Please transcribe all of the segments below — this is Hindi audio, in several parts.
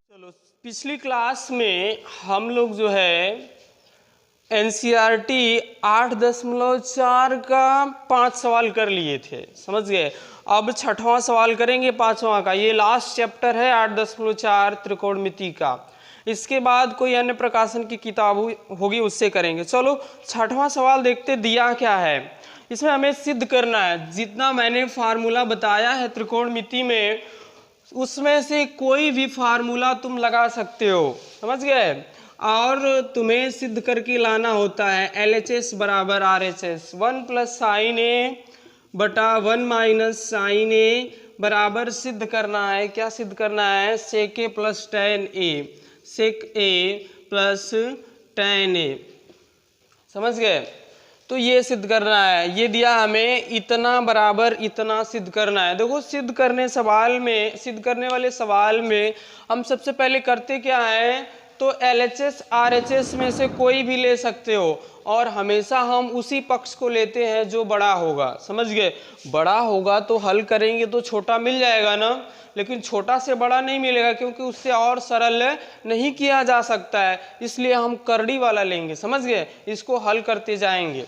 चलो, पिछली क्लास में हम लोग जो है NCERT 8.4 का 5 सवाल कर लिए थे, समझ गए। अब छठवां सवाल करेंगे 5वां का। ये लास्ट चैप्टर है 8.4 त्रिकोणमिति का। इसके बाद कोई अन्य प्रकाशन की किताब होगी उससे करेंगे। चलो छठवां सवाल देखते, दिया क्या है। इसमें हमें सिद्ध करना है, जितना मैंने फार्मूला बताया है त्रिकोणमिति में उसमें से कोई भी फार्मूला तुम लगा सकते हो, समझ गए। और तुम्हें सिद्ध करके लाना होता है LHS बराबर RHS, 1 प्लस साइन ए बटा 1 माइनस साइन ए बराबर सिद्ध करना है। क्या सिद्ध करना है? सेक ए प्लस टेन ए, सेक ए प्लस टेन ए, समझ गए। तो ये सिद्ध करना है। ये दिया हमें इतना बराबर इतना सिद्ध करना है। देखो सिद्ध करने वाले सवाल में हम सबसे पहले करते क्या है, तो LHS RHS में से कोई भी ले सकते हो और हमेशा हम उसी पक्ष को लेते हैं जो बड़ा होगा, समझ गए। बड़ा होगा तो हल करेंगे तो छोटा मिल जाएगा ना, लेकिन छोटा से बड़ा नहीं मिलेगा क्योंकि उससे और सरल नहीं किया जा सकता है, इसलिए हम करड़ी वाला लेंगे, समझ गए। इसको हल करते जाएंगे।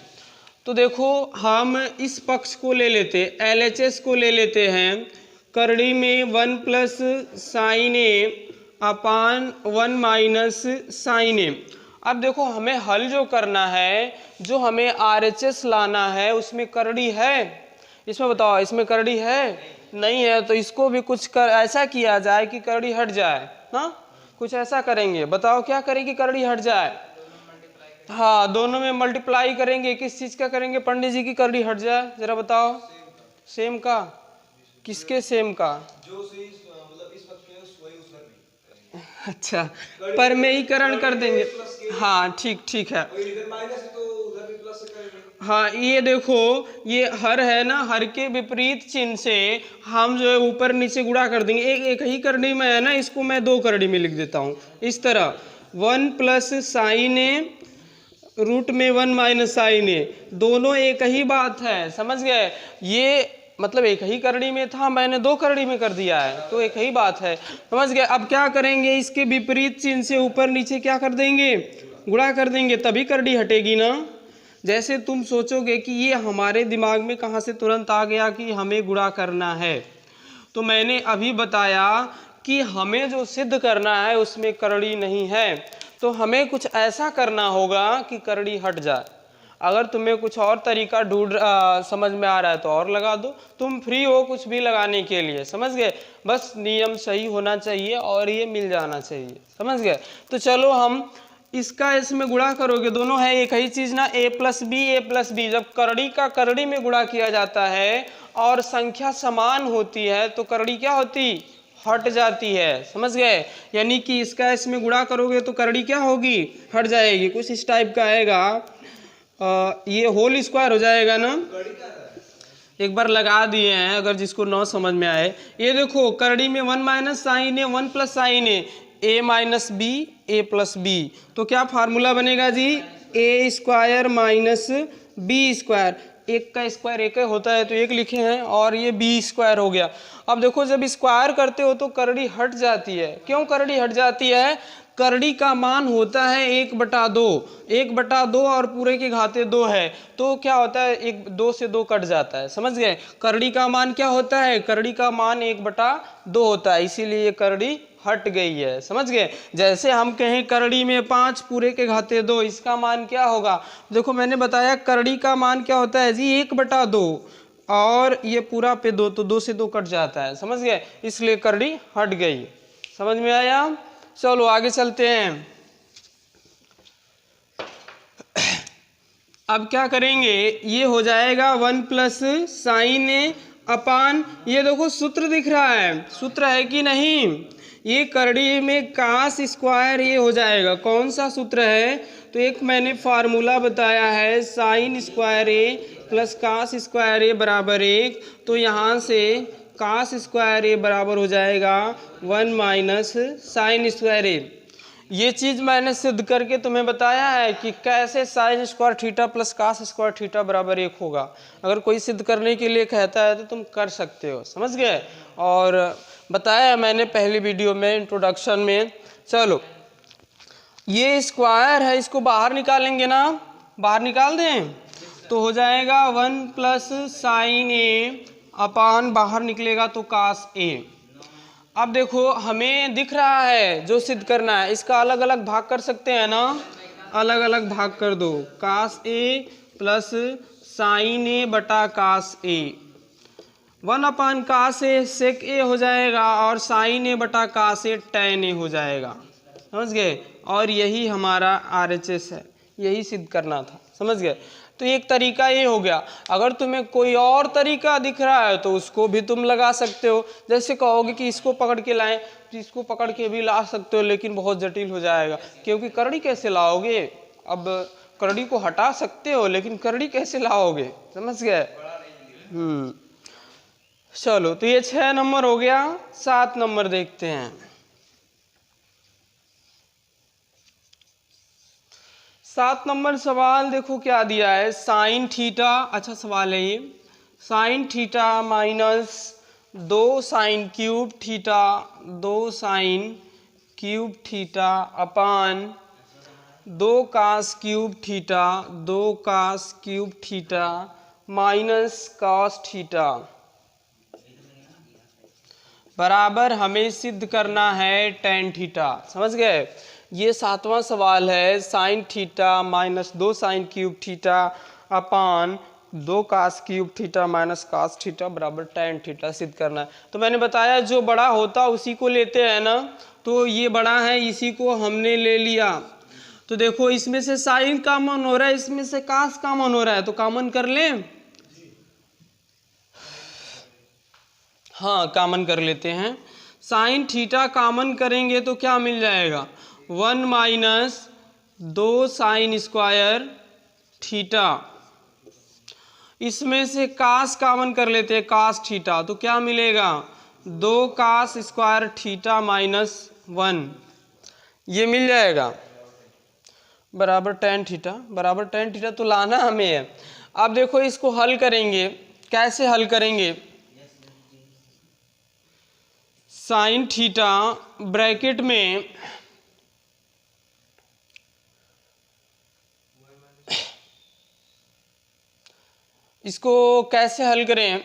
तो देखो हम इस पक्ष को ले लेते, LHS को ले लेते हैं। करड़ी में 1 प्लस साइन ए अपान 1 माइनस साइन ए। अब देखो हमें हल जो करना है, जो हमें RHS लाना है, उसमें करड़ी है? इसमें बताओ, इसमें करड़ी है? नहीं है। तो इसको भी कुछ ऐसा किया जाए कि करड़ी हट जाए ना। कुछ ऐसा करेंगे, बताओ क्या करेंगे करड़ी हट जाए? हाँ, दोनों में मल्टीप्लाई करेंगे। किस चीज का करेंगे पंडित जी की करड़ी हट जाए? जरा बताओ। सेम का? किसके सेम का? अच्छा, परमेयीकरण कर देंगे। हाँ ठीक है। हाँ, ये देखो ये हर है ना, हर के विपरीत चिन्ह से हम जो है ऊपर नीचे गुणा कर देंगे। एक ही करड़ी में है ना, इसको मैं 2 करड़ी में लिख देता हूँ इस तरह। 1 प्लस साइन ए रूट में 1 माइनस साइन ए, दोनों एक ही बात है, समझ गए। ये मतलब एक ही करड़ी में था, मैंने 2 करड़ी में कर दिया है, तो एक ही बात है, समझ गए। अब क्या करेंगे, इसके विपरीत चिन्ह से ऊपर नीचे क्या कर देंगे? गुणा कर देंगे, तभी करड़ी हटेगी ना। जैसे तुम सोचोगे कि ये हमारे दिमाग में कहाँ से तुरंत आ गया कि हमें गुणा करना है, तो मैंने अभी बताया कि हमें जो सिद्ध करना है उसमें करड़ी नहीं है, तो हमें कुछ ऐसा करना होगा कि करड़ी हट जाए। अगर तुम्हें कुछ और तरीका समझ में आ रहा है तो और लगा दो, तुम फ्री हो कुछ भी लगाने के लिए, समझ गए। बस नियम सही होना चाहिए और ये मिल जाना चाहिए, समझ गए। तो चलो हम इसका इसमें गुणा करोगे, दोनों है एक ही चीज ना, a प्लस बी। जब करड़ी का करड़ी में गुणा किया जाता है और संख्या समान होती है तो करड़ी क्या होती? हट जाती है, समझ गए। यानी कि इसका इसमें गुणा करोगे तो करड़ी क्या होगी? हट जाएगी। कुछ इस टाइप का आएगा, ये होल स्क्वायर हो जाएगा ना। एक बार लगा दिए हैं अगर जिसको न समझ में आए। ये देखो करड़ी में 1 माइनस साइन ए 1 प्लस साइन ए माइनस बी ए प्लस बी, तो क्या फार्मूला बनेगा जी? ए स्क्वायर माइनस बी स्क्वायर। एक का स्क्वायर एक होता है तो एक लिखे हैं, और ये बी स्क्वायर हो गया। अब देखो जब स्क्वायर करते हो तो करड़ी हट जाती है। क्यों करड़ी हट जाती है? करड़ी का मान होता है 1/2 और पूरे के घाते 2 है, तो क्या होता है 2 से 2 कट जाता है, समझ गए। करड़ी का मान क्या होता है? करड़ी का मान 1/2 होता है, इसीलिए ये करड़ी हट गई है, समझ गए। जैसे हम कहें करड़ी में 5 पूरे के घाते 2, इसका मान क्या होगा? देखो मैंने बताया करड़ी का मान क्या होता है जी? 1/2 और ये पूरा पे 2, तो 2 से 2 कट जाता है, समझ गए। इसलिए करड़ी हट गई, समझ में आया। चलो आगे चलते हैं। अब क्या करेंगे, ये हो जाएगा 1 प्लस साइन ए अपान, ये देखो सूत्र दिख रहा है, सूत्र है कि नहीं? ये करड़ी में कास स्क्वायर ये हो जाएगा। कौन सा सूत्र है? तो एक मैंने फार्मूला बताया है, साइन स्क्वायर ए प्लस कास स्क्वायर ए बराबर 1, तो यहाँ से कास स्क्वायर ए बराबर हो जाएगा 1 माइनस साइन स्क्वायर ए। ये चीज मैंने सिद्ध करके तुम्हें बताया है कि कैसे sine square theta plus cos square theta बराबर 1 होगा। अगर कोई सिद्ध करने के लिए कहता है तो तुम कर सकते हो, समझ गए। और बताया मैंने पहली वीडियो में इंट्रोडक्शन में। चलो ये स्क्वायर है, इसको बाहर निकालेंगे ना, बाहर निकाल दें तो हो जाएगा 1 प्लस साइन ए अपान बाहर निकलेगा तो कास ए। अब देखो हमें दिख रहा है जो सिद्ध करना है, इसका अलग अलग भाग कर सकते हैं ना, अलग अलग भाग कर दो। कास ए प्लस साइन ए बटा कास ए, 1 अपान कास ए सेक ए हो जाएगा और साइन ए बटा कास ए टैन ए हो जाएगा, समझ गए। और यही हमारा RHS है, यही सिद्ध करना था, समझ गए। तो एक तरीका ये हो गया। अगर तुम्हें कोई और तरीका दिख रहा है तो उसको भी तुम लगा सकते हो। जैसे कहोगे कि इसको पकड़ के लाएं तो इसको पकड़ के भी ला सकते हो, लेकिन बहुत जटिल हो जाएगा, क्योंकि करड़ी कैसे लाओगे। अब करड़ी को हटा सकते हो लेकिन करड़ी कैसे लाओगे, समझ गए। चलो तो ये 6 नंबर हो गया। 7 नंबर देखते हैं। 7 नंबर सवाल देखो क्या दिया है, साइन थीटा, अच्छा सवाल है ये, sine theta minus 2 sine cube theta 2 sine cube theta upon 2 cos cube theta 2 cos cube theta minus cos theta बराबर हमें सिद्ध करना है टेन थीटा, समझ गए। ये 7वां सवाल है, sine theta minus 2 sine cube theta upon 2 cos cube theta minus cos theta बराबर टेन थीटा सिद्ध करना है। तो मैंने बताया जो बड़ा होता उसी को लेते हैं ना, तो ये बड़ा है इसी को हमने ले लिया। तो देखो इसमें से साइन कॉमन हो रहा है, इसमें से कास कॉमन हो रहा है, तो कॉमन कर लें। हाँ कॉमन कर लेते हैं। साइन थीटा कॉमन करेंगे तो क्या मिल जाएगा, 1 माइनस 2 साइन स्क्वायर थीटा। इसमें से कास कॉमन कर लेते हैं, कास थीटा, तो क्या मिलेगा 2 कास स्क्वायर थीटा माइनस 1, ये मिल जाएगा बराबर टेन थीटा। बराबर टेन थीटा तो लाना हमें है। अब देखो इसको हल करेंगे, कैसे हल करेंगे। साइन थीटा ब्रैकेट में इसको कैसे हल करें,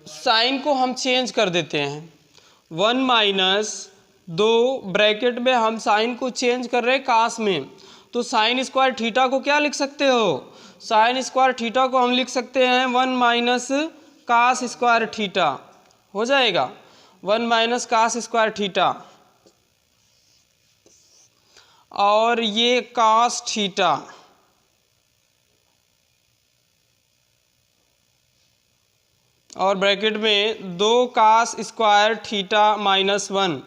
साइन को हम चेंज कर देते हैं। 1 माइनस 2 ब्रैकेट में हम साइन को चेंज कर रहे हैं कास में, तो साइन स्क्वायर थीटा को क्या लिख सकते हो, साइन स्क्वायर थीटा को हम लिख सकते हैं 1 माइनस कास स्क्वायर थीटा हो जाएगा, 1 माइनस कास स्क्वायर थीटा, और ये कास थीटा और ब्रैकेट में 2 cos square theta minus 1,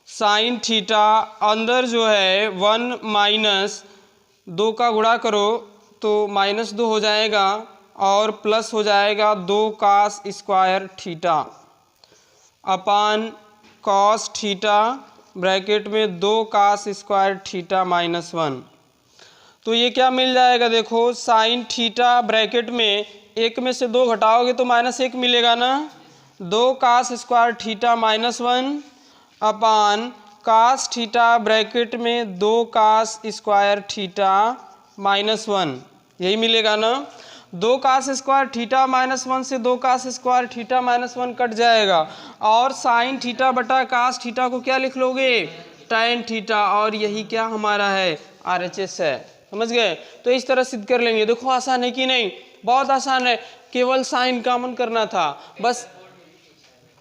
sine theta अंदर जो है 1 माइनस 2 का गुणा करो तो माइनस 2 हो जाएगा और प्लस हो जाएगा 2 cos square theta upon cos theta bracket में 2 कास स्क्वायर थीटा माइनस 1। तो ये क्या मिल जाएगा, देखो साइन थीटा ब्रैकेट में 1 में से 2 घटाओगे तो माइनस 1 मिलेगा ना, 2 कास स्क्वायर थीटा माइनस 1 अपान कास थीटा ब्रैकेट में 2 कास स्क्वायर थीटा माइनस 1, यही मिलेगा ना। 2 कास स्क्वायर थीटा माइनस 1 से 2 cos square theta minus 1 cut जाएगा, और साइन थीटा बटा कास थीटा को क्या लिख लोगे, टैन थीटा, और यही क्या हमारा है, RHS है, समझ गए। तो इस तरह सिद्ध कर लेंगे। देखो आसान है कि नहीं, बहुत आसान है, केवल साइन कॉमन करना था बस।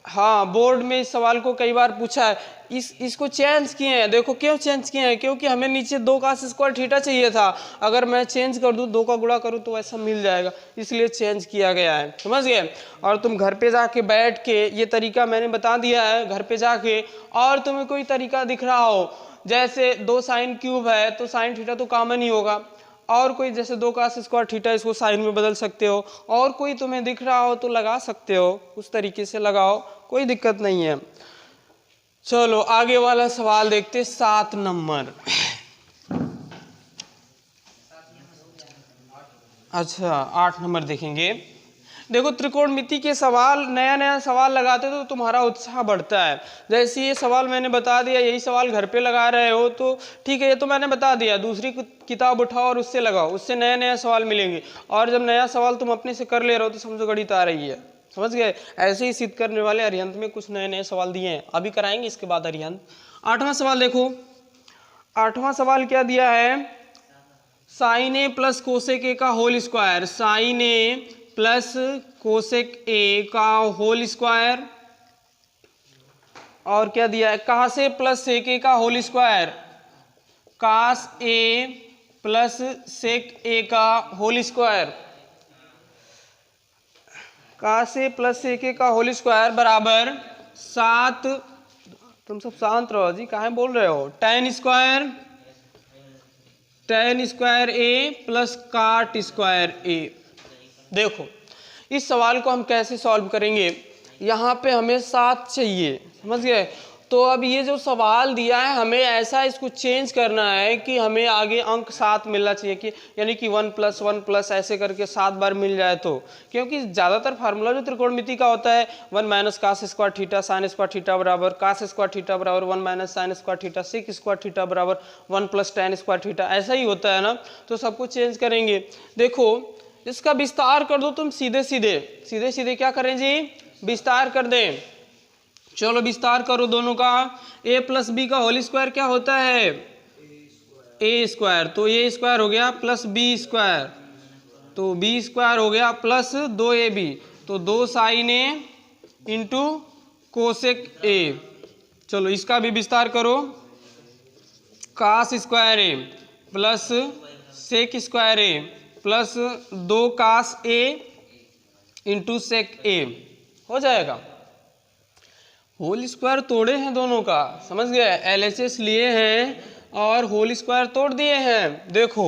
हाँ बोर्ड में इस सवाल को कई बार पूछा है, इसको चेंज किए हैं। देखो क्यों चेंज किए हैं, क्योंकि हमें नीचे 2 कास स्क्वायर थीटा चाहिए था, अगर मैं चेंज कर दूँ 2 का गुणा करूँ तो ऐसा मिल जाएगा, इसलिए चेंज किया गया है, समझ गए। और तुम घर पे जाके बैठ के, ये तरीका मैंने बता दिया है, घर पे जाके और तुम्हें कोई तरीका दिख रहा हो, जैसे 2 साइन क्यूब है तो साइन थीटा तो कॉमन ही होगा, और कोई जैसे 2 कास स्क्वायर थीटा इसको साइन में बदल सकते हो, और कोई तुम्हें दिख रहा हो तो लगा सकते हो, उस तरीके से लगाओ, कोई दिक्कत नहीं है। चलो आगे वाला सवाल देखते, 7 नंबर। अच्छा 8 नंबर देखेंगे। देखो त्रिकोणमिति के सवाल, नया नया सवाल लगाते तो तुम्हारा उत्साह बढ़ता है। जैसे ये सवाल मैंने बता दिया, यही सवाल घर पे लगा रहे हो तो ठीक है, ये तो मैंने बता दिया। दूसरी किताब उठाओ और उससे लगाओ, उससे नया नया सवाल मिलेंगे। और जब नया सवाल तुम अपने से कर ले रहे हो तो समझो गणित आ रही है। समझ गए? ऐसे ही सिद्ध करने वाले अरिहंत में कुछ नए नए सवाल दिए हैं, अभी कराएंगे इसके बाद अरिहंत। 8वां सवाल देखो, 8वां सवाल क्या दिया है, sine A plus cosec A का whole square. Sine A plus cosec A का होल स्क्वायर। और क्या दिया है, कास ए प्लस सेक ए का होल स्क्वायर। कास ए प्लस सेक ए का होल स्क्वायर। कास ए प्लस सेक ए का होल स्क्वायर बराबर 7। तुम सब शांत रहो जी, काहे बोल रहे हो। tan स्क्वायर, tan स्क्वायर ए प्लस काट स्क्वायर ए। देखो इस सवाल को हम कैसे सॉल्व करेंगे, यहाँ पे हमें 7 चाहिए, समझ गए। तो अब ये जो सवाल दिया है हमें ऐसा इसको चेंज करना है कि हमें आगे अंक 7 मिलना चाहिए, कि यानी कि 1 + 1 + ऐसे करके 7 बार मिल जाए तो। क्योंकि ज़्यादातर फार्मूला जो त्रिकोणमिति का होता है 1 - cos square theta sin square theta बराबर cos स्क्वायर थीटा बराबर 1 - sin square theta sec square theta बराबर 1 + tan स्क्वायर थीटा, ऐसा ही होता है ना। तो सबको चेंज करेंगे। देखो इसका विस्तार कर दो तुम, सीधे सीधे क्या करें जी, विस्तार कर दें। चलो विस्तार करो दोनों का। a + b का होल स्क्वायर क्या होता है, a स्क्वायर। तो a स्क्वायर हो गया प्लस b स्क्वायर, तो b स्क्वायर हो गया प्लस 2ab, तो 2 sin a into cosec a। चलो इसका भी विस्तार करो, cos square a plus sec square a plus 2 cos a into sec a हो जाएगा। होल स्क्वायर तोड़े हैं दोनों का, समझ गए। LHS लिए हैं और होल स्क्वायर तोड़ दिए हैं। देखो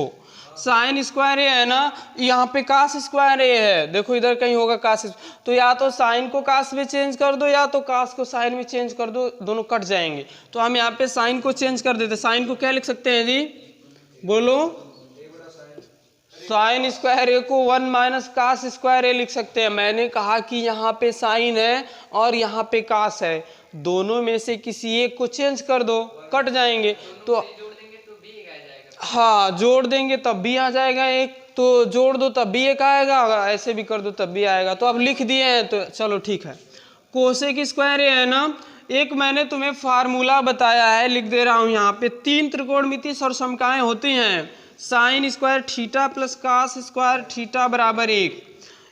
साइन स्क्वायर ए है ना, यहाँ पे कास स्क्वायर ए है, देखो इधर कहीं होगा कास, तो या तो साइन को कास में चेंज कर दो या तो कास को साइन में चेंज कर दो, दोनों कट जाएंगे। तो हम यहाँ पे साइन को चेंज कर देते। साइन को क्या लिख सकते हैं जी, बोलो। साइन स्क्वायर ए को 1 - cos स्क्वायर ए लिख सकते हैं। मैंने कहा कि यहाँ पे साइन है और यहाँ पे कास है, दोनों में से किसी एक को चेंज कर दो, कट जाएंगे। तो हाँ जोड़ देंगे तब भी आ जाएगा एक, तो जोड़ दो तब भी एक आएगा, ऐसे भी कर दो तब भी आएगा। तो अब लिख दिए हैं तो चलो ठीक है। कोसेक स्क्वायर ए है ना, एक मैंने तुम्हें फार्मूला बताया है, लिख दे रहा हूँ यहाँ पे। 3 त्रिकोणमितीय सरसमकाएं होती हैं, sine square theta plus cos square theta बराबर 1।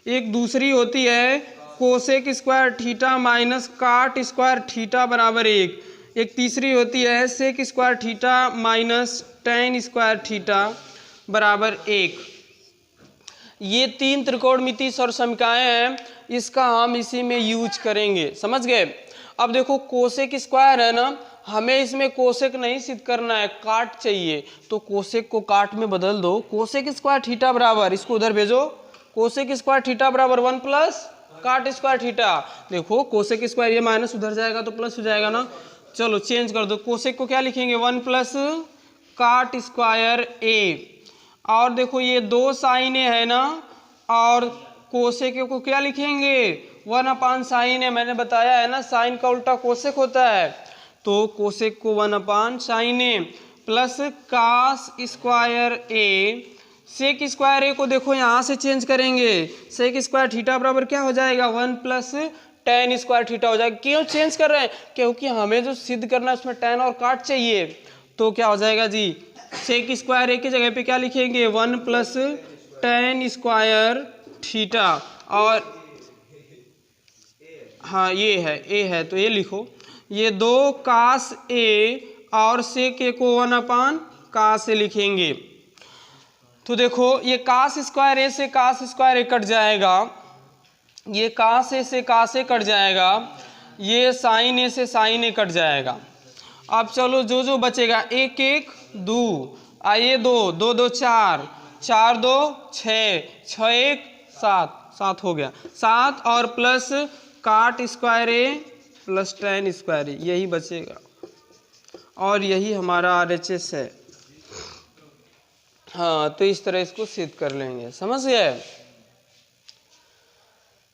एक दूसरी होती है cosec square theta minus cot square theta बराबर 1। एक तीसरी होती है sec square theta minus tan square theta बराबर 1। ये 3 त्रिकोणमितीय सरसमकाएं हैं, इसका हम इसी में यूज करेंगे, समझ गए। अब देखो कोसेक स्क्वायर है ना, हमें इसमें कोसेक नहीं सिद्ध करना है, काट चाहिए। तो कोसेक को काट में बदल दो, कोसेक स्क्वायर थीटा बराबर, इसको उधर भेजो, कोसेक स्क्वायर थीटा बराबर 1 + काट स्क्वायर थीटा। देखो कोसेक स्क्वायर ये माइनस उधर जाएगा तो प्लस हो जाएगा ना। चलो चेंज कर दो, कोसेक को क्या लिखेंगे 1 + काट स्क्वायर ए। और देखो ये 2 साइन ए है ना, और कोसेक को क्या लिखेंगे 1/sin ए। मैंने बताया है ना साइन का उल्टा कोसेक होता है, तो कोसेक को 1/sin ए प्लस कास स्क्वायर ए। सेक स्क्वायर ए को देखो यहाँ से चेंज करेंगे, सेक स्क्वायर थीटा बराबर क्या हो जाएगा 1 + tan स्क्वायर थीटा हो जाएगा। क्यों चेंज कर रहे हैं, क्योंकि हमें जो सिद्ध करना है उसमें tan और काट चाहिए। तो क्या हो जाएगा जी, सेक स्क्वायर ए की जगह पे क्या लिखेंगे 1 + tan स्क्वायर थीटा, और हाँ ये है ए है तो ये लिखो, ये 2 cos ए और सेक ए को 1/cos ए लिखेंगे। तो देखो ये cos स्क्वायर ए से cos स्क्वायर ए कट जाएगा, ये cos ए से cos ए कट जाएगा, ये sin ए से sin ए कट जाएगा। अब चलो जो जो बचेगा 1 1 2, आइए 2 2 2 4 4 2 6 6 1 7 7 हो गया 7, और प्लस काट स्क्वायर ए प्लस tan स्क्वायर ए, यही बचेगा और यही हमारा RHS है। हाँ, तो इस तरह इसको सिद्ध कर लेंगे, समझ गए।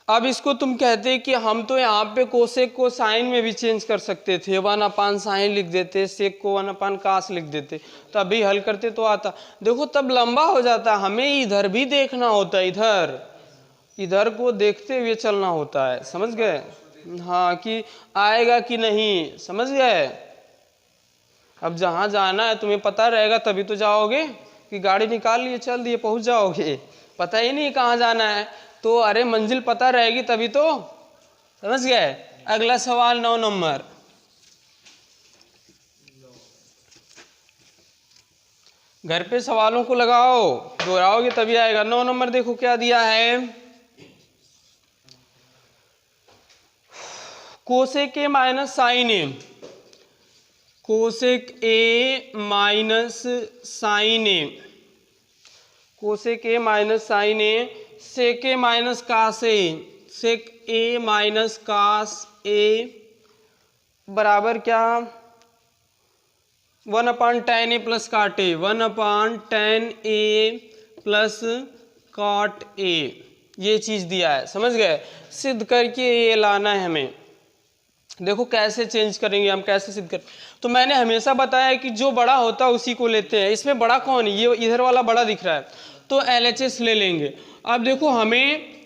अब इसको तुम कहते कि हम तो यहाँ पे कोसेक को साइन में भी चेंज कर सकते थे, 1/sin लिख देते, सेक को 1/cos लिख देते, तो अभी हल करते तो आता। देखो तब लंबा हो जाता, हमें इधर भी देखना होता है, इधर को देखते हुए चलना होता है, समझ गए। हाँ, कि आएगा कि नहीं, समझ गए। अब जहाँ जाना है तुम्हें पता रहेगा तभी तो जाओगे, कि गाड़ी निकाल लिए चल दिए पहुँच जाओगे, पता ही नहीं कहाँ जाना है, तो अरे मंजिल पता रहेगी तभी तो, समझ गए। अगला सवाल 9 नंबर। घर पे सवालों को लगाओ, दोहराओगे तभी आएगा। 9 नंबर देखो क्या दिया है, cosec A minus sine A, cosec A minus sine A, cosec A minus sine A, sec A minus cos A, sec A minus cos A बराबर क्या, 1/tan ए प्लस काट ए, 1/tan ए प्लस काट ए, ये चीज दिया है, समझ गए। सिद्ध करके ये लाना है हमें। देखो कैसे चेंज करेंगे हम, कैसे सिद्ध कर। तो मैंने हमेशा बताया कि जो बड़ा होता है उसी को लेते हैं। इसमें बड़ा कौन है, ये इधर वाला बड़ा दिख रहा है, तो LHS ले लेंगे। अब देखो हमें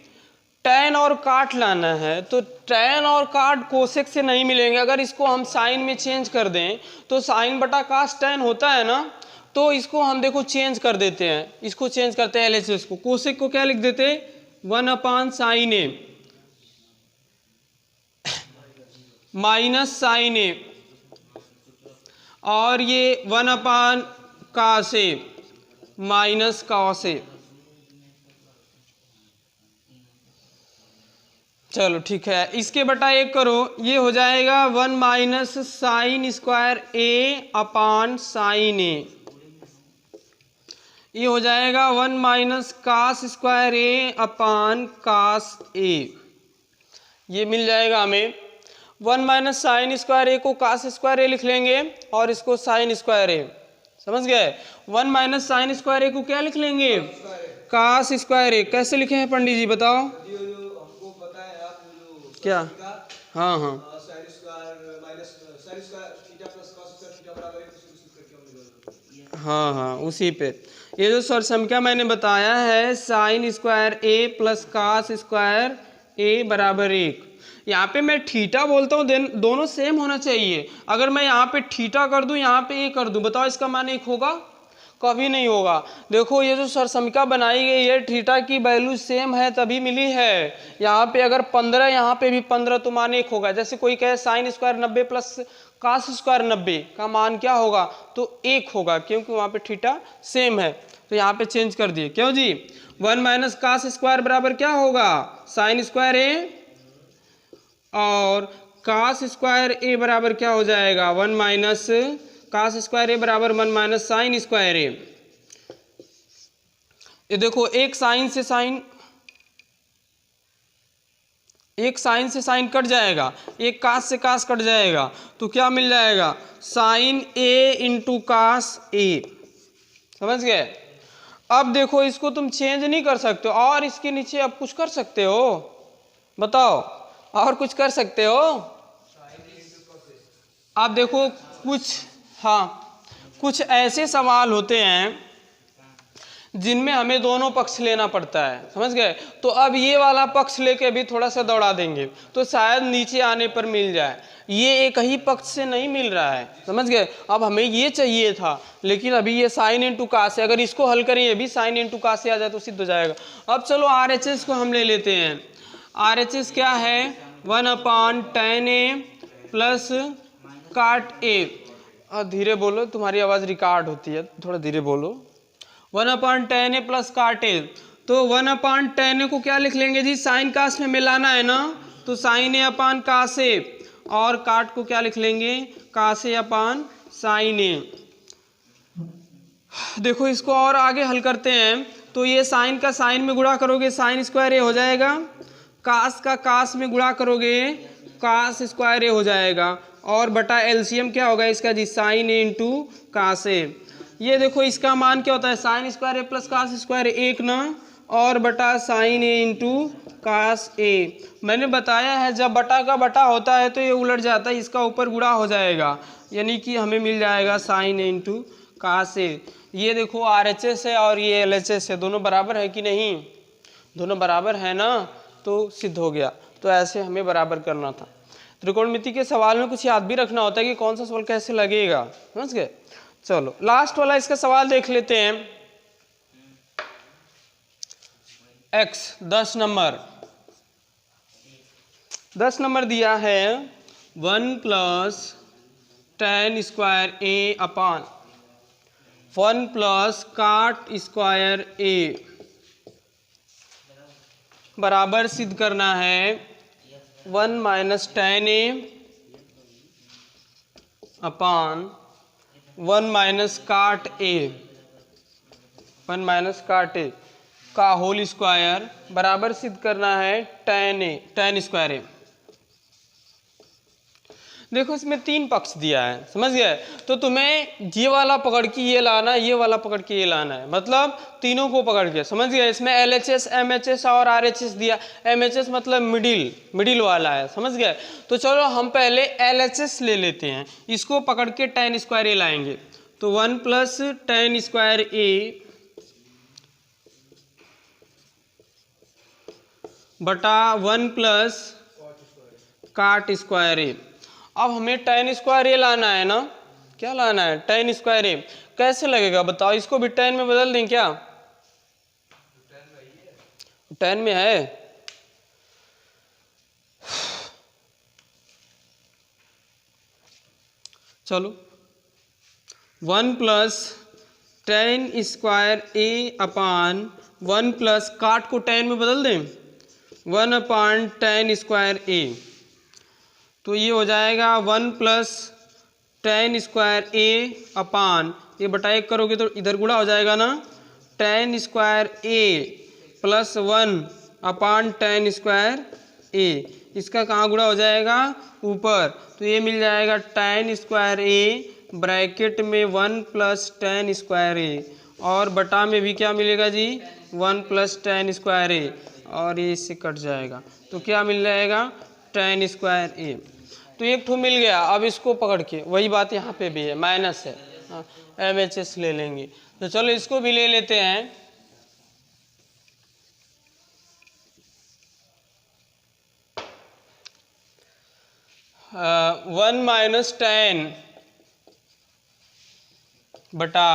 tan और काट लाना है, तो tan और काट कोसेक से नहीं मिलेंगे। अगर इसको हम साइन में चेंज कर दें तो साइन बटा कास tan होता है ना, तो इसको हम देखो चेंज कर देते हैं, इसको चेंज करते हैं LHS को। कोसेक को क्या लिख देते हैं, 1/sin ए माइनस साइन ए, और ये 1/cos A minus cos A. चलो ठीक है, इसके बटा एक करो, ये हो जाएगा 1 माइनस साइन स्क्वायर ए अपान साइन ए, ये हो जाएगा 1 माइनस कास स्क्वायर ए अपान कास ए, ये मिल जाएगा हमें। 1 माइनस साइन स्क्वायर ए को कास स्क्वायर ए लिख लेंगे और इसको साइन स्क्वायर ए, समझ गए। 1 माइनस साइन स्क्वायर ए को क्या लिख लेंगे, कास स्क्वायर ए। कैसे लिखे हैं पंडित जी बताओ, हमको पता है आप क्या। हाँ हाँ sine square minus sign square theta plus cos square theta बराबर है, इसको सिद्ध करके हमने। हाँ हाँ उसी पे। ये जो सरसंख्या मैंने बताया है, साइन स्क्वायर ए प्लस कास स्क्वायर ए बराबर 1, यहाँ पे मैं थीटा बोलता हूँ, दोनों सेम होना चाहिए। अगर मैं यहाँ पे थीटा कर दूँ, यहाँ पे ए कर दूँ, बताओ इसका मान 1 होगा, कभी नहीं होगा। देखो ये जो सरसंख्या बनाई गई है, थीटा की वैल्यू सेम है तभी मिली है। यहाँ पे अगर 15, यहाँ पे भी 15, तो मान 1 होगा। जैसे कोई कहे sine square 90 plus cos square 90 का मान क्या होगा, तो 1 होगा, क्योंकि वहाँ पे थीटा सेम है। तो यहाँ पे चेंज कर दिए, क्यों जी। 1 माइनस कास स्क्वायर बराबर क्या होगा, साइन स्क्वायर ए, और कास स्क्वायर ए बराबर क्या हो जाएगा, 1 माइनस कास स्क्वायर ए बराबर 1 माइनस साइन स्क्वायर ए। ये देखो एक साइन से साइन कट जाएगा, एक कास से कास कट जाएगा, तो क्या मिल जाएगा, साइन ए इंटू कास ए, समझ गए। अब देखो इसको तुम चेंज नहीं कर सकते, और इसके नीचे अब कुछ कर सकते हो, बताओ, और कुछ कर सकते हो। आप देखो कुछ, हाँ कुछ ऐसे सवाल होते हैं जिनमें हमें दोनों पक्ष लेना पड़ता है, समझ गए। तो अब ये वाला पक्ष लेके भी थोड़ा सा दौड़ा देंगे तो शायद नीचे आने पर मिल जाए। ये एक ही पक्ष से नहीं मिल रहा है, समझ गए। अब हमें ये चाहिए था, लेकिन अभी ये साइन इंटू कास है, अगर इसको हल करें ये भी साइन इंटू कास से आ जाए तो सिद्ध हो जाएगा। अब चलो RHS को हम ले लेते हैं। RHS क्या है, 1/tan ए प्लस काट ए। धीरे बोलो, तुम्हारी आवाज़ रिकॉर्ड होती है, थोड़ा धीरे बोलो। 1/tan ए प्लस काट ए, तो 1/tan ए को क्या लिख लेंगे जी, साइन कास में मिलाना है ना, तो साइन ए अपान कास ए, और काट को क्या लिख लेंगे, कास ए अपान साइन ए। देखो इसको और आगे हल करते हैं, तो ये साइन का साइन में गुणा करोगे साइन स्क्वायर ए हो जाएगा, कास का कास में गुणा करोगे कास स्क्वायर ए हो जाएगा, और बटा एलसीएम क्या होगा इसका जी, साइन ए इंटू कास ए। ये देखो इसका मान क्या होता है, साइन स्क्वायर ए प्लस कास स्क्वायर एक ना, और बटा साइन ए इंटू कास ए। मैंने बताया है जब बटा का बटा होता है तो ये उलट जाता है, इसका ऊपर गुणा हो जाएगा, यानी कि हमें मिल जाएगा साइन ए इंटू कास ए। ये देखो आरएचएस है और ये एलएचएस है, दोनों बराबर है कि नहीं, दोनों बराबर है ना, तो सिद्ध हो गया। तो ऐसे हमें बराबर करना था। त्रिकोणमिति के सवाल में कुछ याद भी रखना होता है कि कौन सा सवाल कैसे लगेगा, समझ गए। चलो लास्ट वाला इसका सवाल देख लेते हैं। x 10 नंबर दिया है 1 प्लस tan स्क्वायर ए अपान 1 प्लस काट स्क्वायर ए बराबर सिद्ध करना है 1 माइनस tan ए अपान 1 माइनस काट ए, 1 माइनस काट ए का होल स्क्वायर बराबर सिद्ध करना है tan स्क्वायर ए। देखो इसमें 3 पक्ष दिया है, समझ गए। तो तुम्हें ये वाला पकड़ के ये लाना है, ये वाला पकड़ के ये लाना है, मतलब तीनों को पकड़ के, समझ गए। इसमें LHS MHS और RHS दिया, MHS मतलब मिडिल वाला है, समझ गए। तो चलो हम पहले LHS ले लेते हैं, इसको पकड़ के tan स्क्वायर ए लाएंगे। तो 1 प्लस tan स्क्वायर ए बटा 1 प्लस काट स्क्वायर ए। अब हमें tan स्क्वायर ए लाना है ना, क्या लाना है, tan स्क्वायर ए। कैसे लगेगा बताओ, इसको भी tan में बदल दें क्या, tan में है। चलो 1 प्लस tan स्क्वायर ए अपान 1 प्लस काट को tan में बदल दें, 1 अपान tan स्क्वायर ए। तो ये हो जाएगा 1 प्लस tan स्क्वायर ए अपान, ये बटा 1 करोगे तो इधर गुणा हो जाएगा ना, tan स्क्वायर ए प्लस 1 अपान tan स्क्वायर ए। इसका कहाँ गुणा हो जाएगा, ऊपर। तो ये मिल जाएगा tan स्क्वायर ए ब्रैकेट में 1 प्लस tan स्क्वायर ए, और बटा में भी क्या मिलेगा जी, 1 प्लस tan स्क्वायर ए, और ये इससे कट जाएगा। तो क्या मिल जाएगा, tan स्क्वायर ए। तो एक ठो मिल गया। अब इसको पकड़ के वही बात यहाँ पे भी है, माइनस है, MHS ले लेंगे। तो चलो इसको भी ले लेते हैं। 1 माइनस tan बटा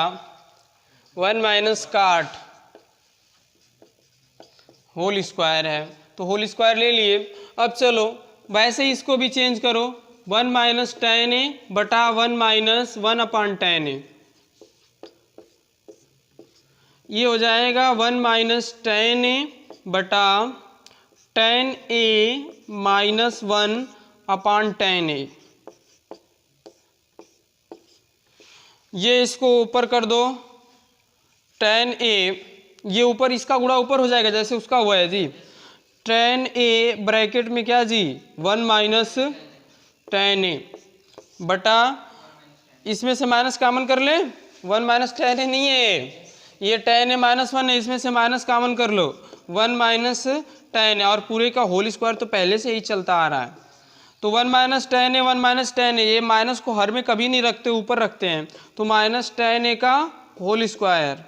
1 माइनस काट होल स्क्वायर है, तो होल स्क्वायर ले लिए। अब चलो वैसे ही इसको भी चेंज करो, 1 माइनस tan ए बटा 1 माइनस 1 अपान tan ए। ये हो जाएगा 1 माइनस tan ए बटा tan ए माइनस 1 अपान tan ए। ये इसको ऊपर कर दो, tan ए, ये ऊपर इसका गुणा ऊपर हो जाएगा जैसे उसका हुआ है जी, tan ए ब्रैकेट में क्या जी, 1 माइनस tan ए बटा, इसमें से माइनस कॉमन कर ले, 1 माइनस tan ए नहीं है, ये tan ए माइनस 1 है, इसमें से माइनस कॉमन कर लो, 1 माइनस tan ए, और पूरे का होल स्क्वायर तो पहले से ही चलता आ रहा है। तो 1 माइनस tan ए, 1 माइनस tan ए, ये माइनस को हर में कभी नहीं रखते, ऊपर रखते हैं। तो माइनस tan ए का होल स्क्वायर,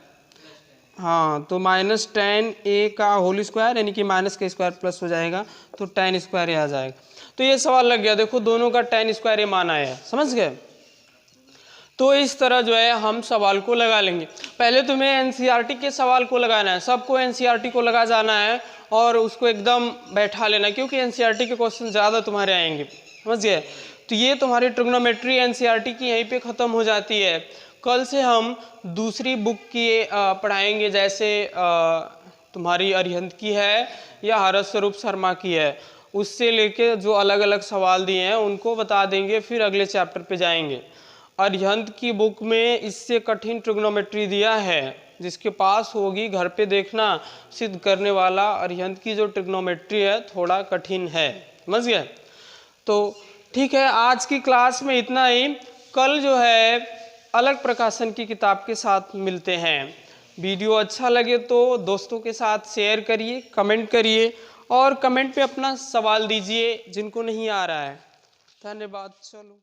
हाँ, तो माइनस tan ए का होल स्क्वायर, यानी कि माइनस का स्क्वायर प्लस हो जाएगा, तो tan स्क्वायर ए आ जाएगा। तो ये सवाल लग गया, देखो दोनों का tan स्क्वायर ए मान आया है, समझ गए। तो इस तरह जो है हम सवाल को लगा लेंगे। पहले तुम्हें एनसीईआरटी के सवाल को लगाना है, सबको एनसीईआरटी को लगा जाना है और उसको एकदम बैठा लेना, क्योंकि एनसीईआरटी के क्वेश्चन ज़्यादा तुम्हारे आएंगे, समझ गए। तो ये तुम्हारी ट्रिग्नोमेट्री एनसीईआरटी की यहीं पे ख़त्म हो जाती है। कल से हम दूसरी बुक की पढ़ाएंगे, जैसे तुम्हारी अरिहंत की है या हरत स्वरूप शर्मा की है, उससे लेके जो अलग अलग सवाल दिए हैं उनको बता देंगे, फिर अगले चैप्टर पे जाएंगे। अरिहंत की बुक में इससे कठिन ट्रिग्नोमेट्री दिया है, जिसके पास होगी घर पे देखना, सिद्ध करने वाला। अरिहंत की जो ट्रिग्नोमेट्री है थोड़ा कठिन है, समझ गए। तो ठीक है, आज की क्लास में इतना ही। कल जो है अलग प्रकाशन की किताब के साथ मिलते हैं। वीडियो अच्छा लगे तो दोस्तों के साथ शेयर करिए, कमेंट करिए और कमेंट पे अपना सवाल दीजिए जिनको नहीं आ रहा है। धन्यवाद। चलो।